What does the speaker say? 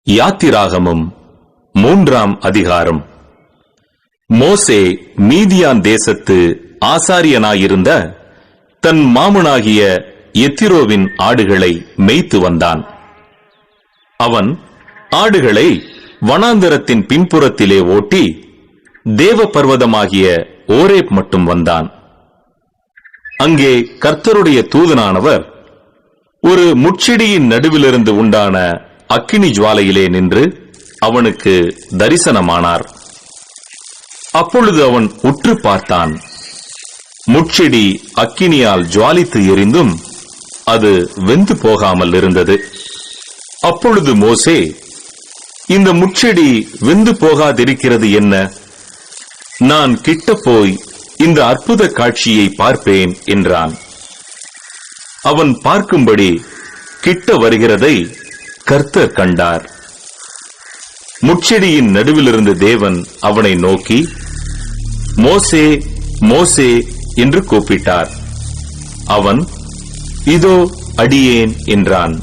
யாத்திராகமம் 3ஆம் அதிகாரம். மோசே மீதியான் தேசத்து ஆசாரியனாயிருந்த தன் மாமனாகிய எத்திரோவின் ஆடுகளை மேய்த்து வந்தான். அவன் ஆடுகளை வனாந்தரத்தின் பின்புறத்திலே ஓட்டி தேவ பர்வதமாகிய ஓரேப் மட்டும் வந்தான். அங்கே கர்த்தருடைய தூதனானவர் ஒரு முட்செடியின் நடுவிலிருந்து உண்டான அக்கினி ஜுவாலையிலே நின்று அவனுக்கு தரிசனமானார். அப்பொழுது அவன் உற்று பார்த்தான். முட்செடி அக்கினியால் ஜுவாலித்து எரிந்தும் அது வெந்து போகாமல் இருந்தது. அப்பொழுது மோசே, இந்த முட்செடி வெந்து போகாதிருக்கிறது என்ன? நான் கிட்ட போய் இந்த அற்புத காட்சியை பார்ப்பேன் என்றான். அவன் பார்க்கும்படி கிட்ட வருகிறதை கர்த்தர் கண்டார். முட்செடியின் நடுவிலிருந்து தேவன் அவனை நோக்கி, மோசே, மோசே என்று கூப்பிட்டார். அவன், இதோ அடியேன் என்றான்.